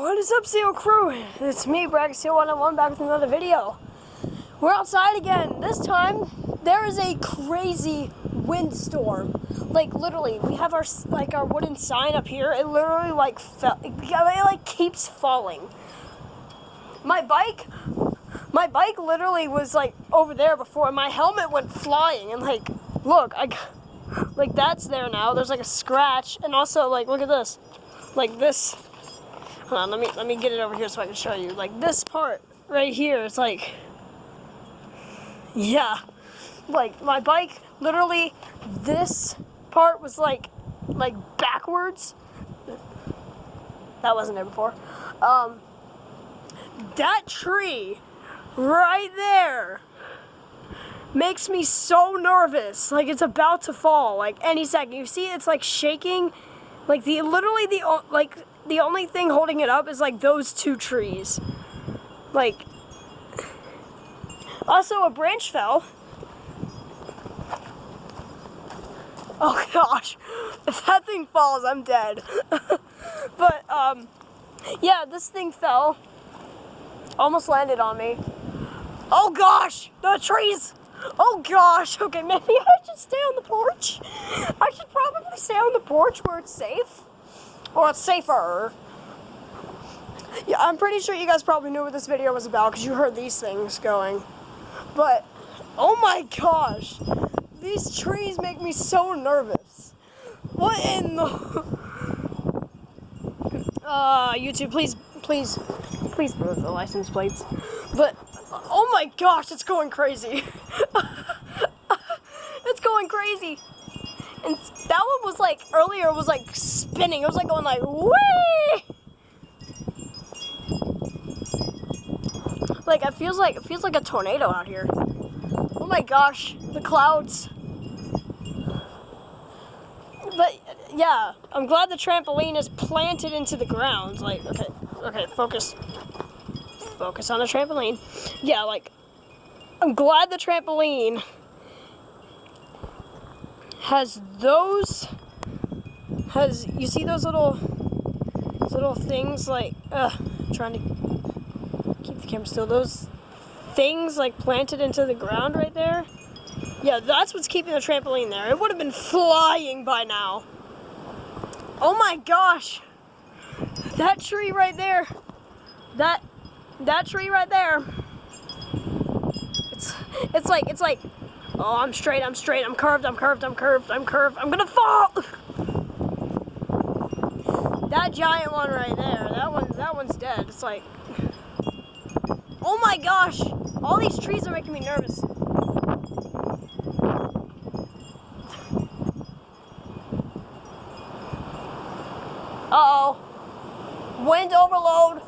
What is up, Seal Crew? It's me, BrackSeal101, back with another video. We're outside again. This time, there is a crazy windstorm. Like, literally, we have our wooden sign up here. It literally, it keeps falling. My bike literally was, over there before, and my helmet went flying, and, look, that's there now. There's, a scratch, and also, look at this. This. Hold on, let me get it over here so I can show you. This part right here, it's yeah. My bike, literally, this part was backwards. That wasn't there before. That tree right there makes me so nervous. It's about to fall, any second. You see, it's shaking. The only thing holding it up is those two trees. Also a branch fell. Oh gosh, if that thing falls, I'm dead. But yeah, this thing fell. Almost landed on me. Oh gosh, the trees. Oh gosh, okay, maybe I should stay on the porch. I should probably stay on the porch where it's safe. Or it's safer. Yeah, I'm pretty sure you guys probably knew what this video was about because you heard these things going. But, oh my gosh, these trees make me so nervous. What in the... YouTube, please remove the license plates. But, oh my gosh, it's going crazy. It's going crazy. And that one was earlier was spinning. It was going whee! It feels like a tornado out here. Oh my gosh, the clouds. But yeah, I'm glad the trampoline is planted into the ground. Okay, focus on the trampoline. Yeah, I'm glad the trampoline you see those little things trying to keep the camera still, those things planted into the ground right there. Yeah, that's what's keeping the trampoline there. It would have been flying by now. Oh my gosh, that tree right there, that tree right there, it's like oh, I'm straight, I'm curved, I'm gonna fall! That giant one right there, that one's dead. It's oh my gosh, all these trees are making me nervous. Uh-oh, wind overload.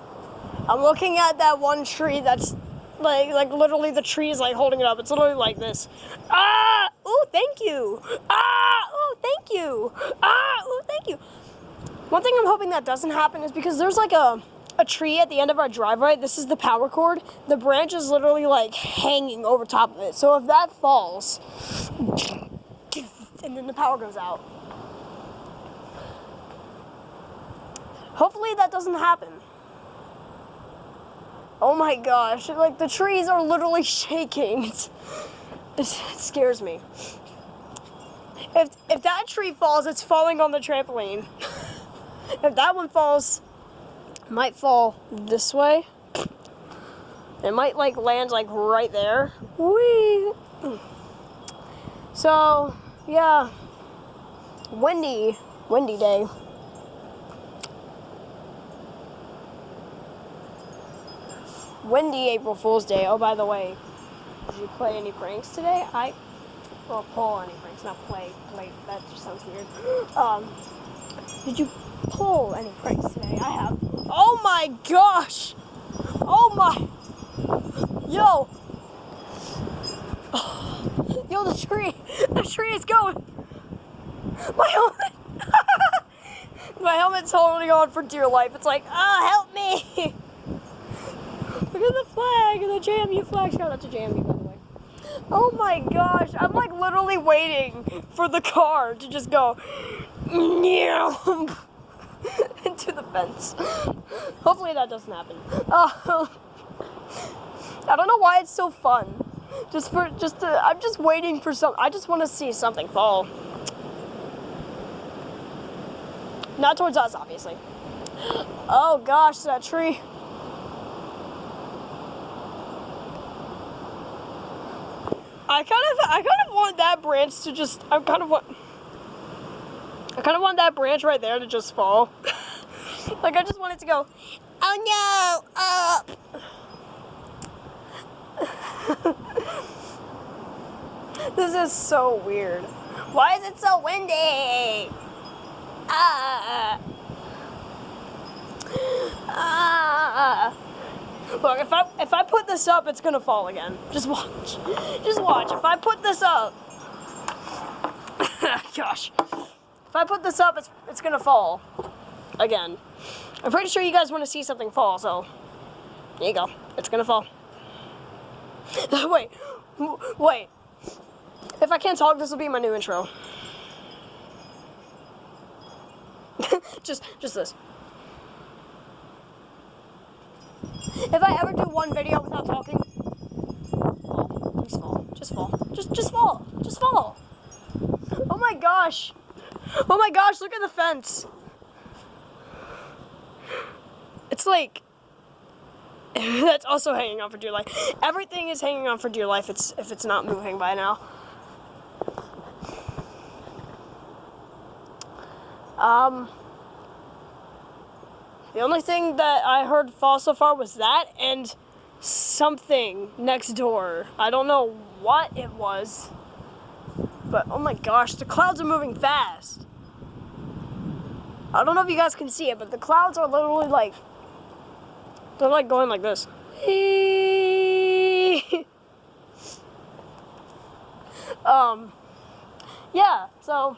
I'm looking at that one tree that's literally the tree is holding it up. It's literally like this. Ah! Oh, thank you. Ah! Oh, thank you. Ah! Oh, thank you. One thing I'm hoping that doesn't happen is because there's a tree at the end of our driveway. This is the power cord. The branch is literally hanging over top of it. So if that falls, and then the power goes out. Hopefully that doesn't happen. Oh my gosh, the trees are literally shaking. It scares me. If that tree falls, it's falling on the trampoline. If that one falls, it might fall this way. It might land right there. Whee! So, yeah. Windy day. Windy April Fool's Day. Oh, by the way, did you play any pranks today? Pull any pranks, not play. Wait, that just sounds weird. Did you pull any pranks today? I have. Oh my gosh! Oh my! Yo! Yo, the tree is going! My helmet! My helmet's holding on for dear life. It's help me! Look at the flag, the JMU flag. Shout out to JMU, by the way. Oh my gosh, I'm literally waiting for the car to just go. into the fence. Hopefully that doesn't happen. I don't know why it's so fun. I'm just waiting for I just want to see something fall. Not towards us, obviously. Oh gosh, that tree. I kind of want that branch to just. I kind of want that branch right there to just fall. Like I just want it to go. Oh no! Up. This is so weird. Why is it so windy? Look, if I put this up, it's gonna fall again. Just watch. Just watch. If I put this up, gosh, if I put this up, it's gonna fall again. I'm pretty sure you guys want to see something fall, so there you go. It's gonna fall. Wait. If I can't talk, this will be my new intro. just this. If I ever do one video without talking, please fall. Just fall. Just fall. Just fall. Oh my gosh. Oh my gosh, look at the fence. It's like, that's also hanging on for dear life. Everything is hanging on for dear life if it's not moving by now. The only thing that I heard fall so far was that and something next door. I don't know what it was, but oh my gosh, the clouds are moving fast. I don't know if you guys can see it, but the clouds are literally like, they're like going like this. Yeah, so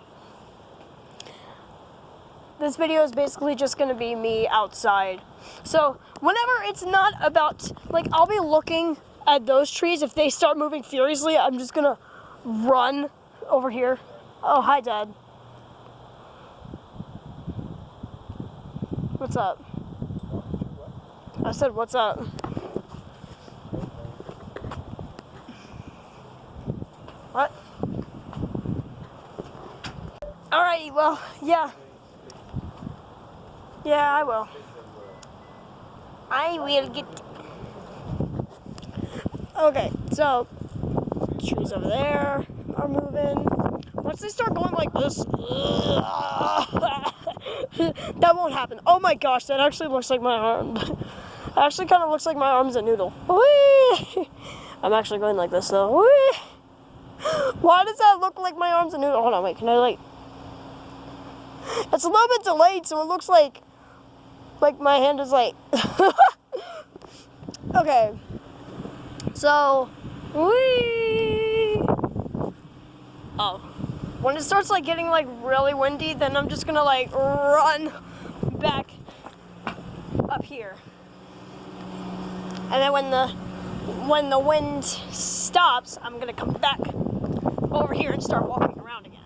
this video is basically just gonna be me outside. So whenever it's not about, like, I'll be looking at those trees. If they start moving furiously, I'm just gonna run over here. Oh, hi, Dad. What's up? I said, what's up? What? Alright, well, yeah. Yeah, I will. I will get... Okay, so, trees over there are moving. Once they start going like this, that won't happen. Oh my gosh, that actually looks like my arm. It actually kind of looks like my arm's a noodle. Whee! I'm actually going like this though. Whee! Why does that look like my arm's a noodle? Hold on, wait, can I like... It's a little bit delayed, so it looks like my hand is like... Okay. So, whee! Oh. When it starts like getting like really windy, then I'm just gonna like run back up here. And then when the wind stops, I'm gonna come back over here and start walking around again.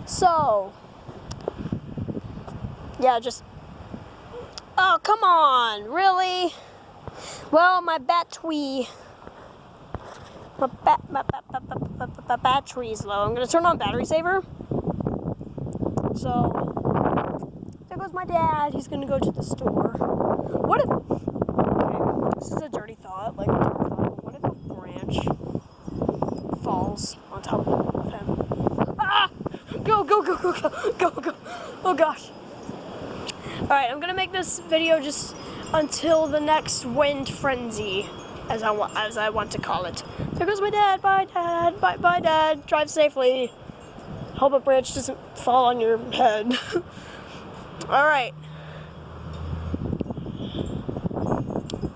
So, yeah, just, oh, come on, really? Well, my battery's low. I'm gonna turn on battery saver. So, there goes my dad. He's gonna go to the store. What if, okay, this is a dirty thought, like a dark thought. What if a branch falls on top of him? Ah! Go. Oh gosh. Alright, I'm gonna make this video just until the next wind frenzy, as I want to call it. There goes my dad. Bye, Dad. Bye, Dad. Drive safely. Hope a branch doesn't fall on your head. Alright.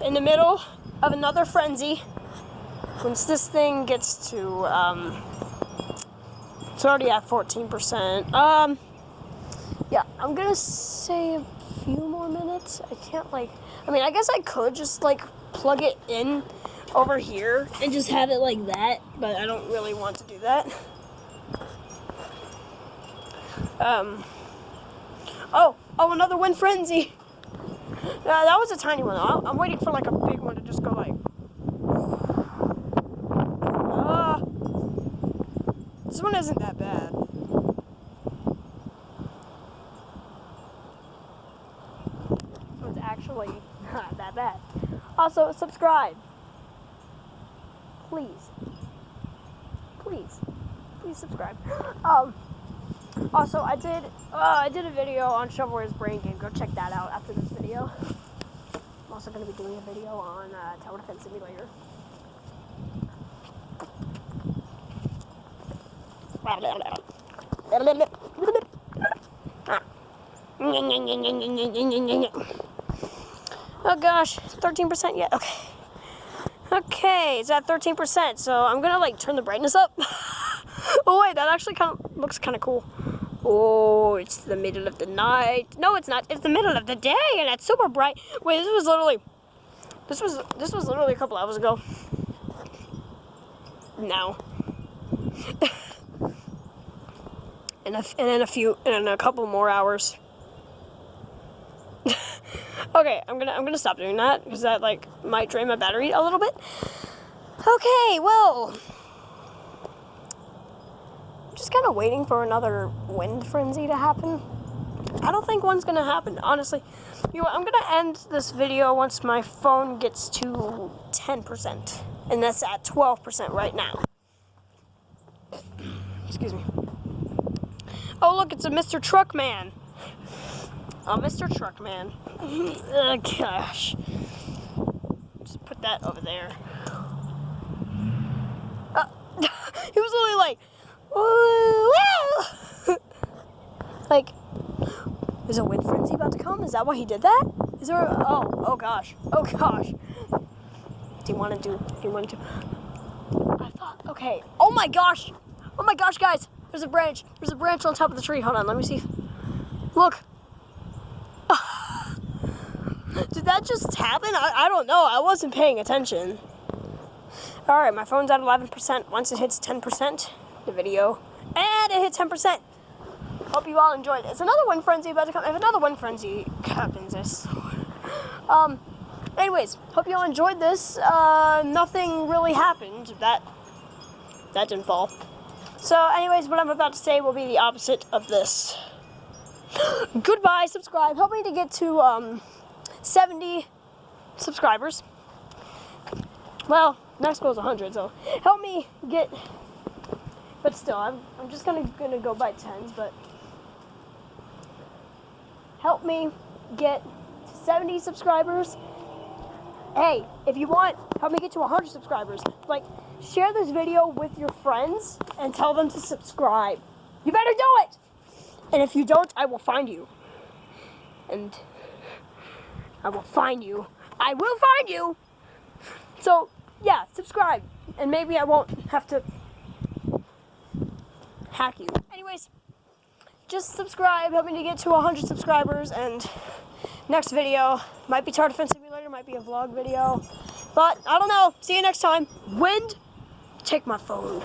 In the middle of another frenzy, once this thing gets to, it's already at 14%. Yeah, I'm gonna say a few more minutes. I can't, like, I mean, I guess I could just, like, plug it in over here and just have it like that, but I don't really want to do that. Oh, another wind frenzy. That was a tiny one. I'm waiting for like a big one to just go like. This one isn't that bad. This one's actually not that bad. Also, subscribe. Please. Please subscribe. Also, I did a video on Shovelware's Brain Game. Go check that out after this video. I'm also going to be doing a video on Tower Defense Simulator. Oh gosh, 13% yet. Okay, it's at 13%. So I'm gonna like turn the brightness up. Oh wait, that actually looks kind of cool. Oh, it's the middle of the night. No, it's not. It's the middle of the day, and it's super bright. Wait, this was literally a couple hours ago. Now. And in a couple more hours. Okay, I'm gonna stop doing that because that like might drain my battery a little bit. Okay, well, I'm just kind of waiting for another wind frenzy to happen. I don't think one's gonna happen, honestly. You know what, I'm gonna end this video once my phone gets to 10%, and that's at 12% right now. Excuse me. Oh look, it's a Mr. Truckman. Oh, Mr. Truckman. Oh, gosh. Just put that over there. He was literally like, woo! Like, is a wind frenzy about to come? Is that why he did that? Is there a, oh gosh. Oh gosh. Do you want to? I thought, okay. Oh my gosh, guys. There's a branch on top of the tree. Hold on, let me see. Look. Did that just happen? I don't know. I wasn't paying attention. Alright, my phone's at 11%. Once it hits 10%, the video, and it hit 10%. Hope you all enjoyed it. It's another wind frenzy about to come. If another wind frenzy happens, I swear. Anyways, hope you all enjoyed this. Nothing really happened. That didn't fall. So, anyways, what I'm about to say will be the opposite of this. Goodbye, subscribe. Help me to get to 70 subscribers. Well, next goal is 100, so help me get. But still, I'm just gonna go by tens. But help me get to 70 subscribers. Hey, if you want, help me get to 100 subscribers. Like, share this video with your friends and tell them to subscribe. You better do it. And if you don't, I will find you. And I will find you. I will find you. So, yeah, subscribe. And maybe I won't have to hack you. Anyways, just subscribe. Help me to get to 100 subscribers. And next video might be Tower Defense Simulator, might be a vlog video. But, I don't know. See you next time. Wind, take my phone.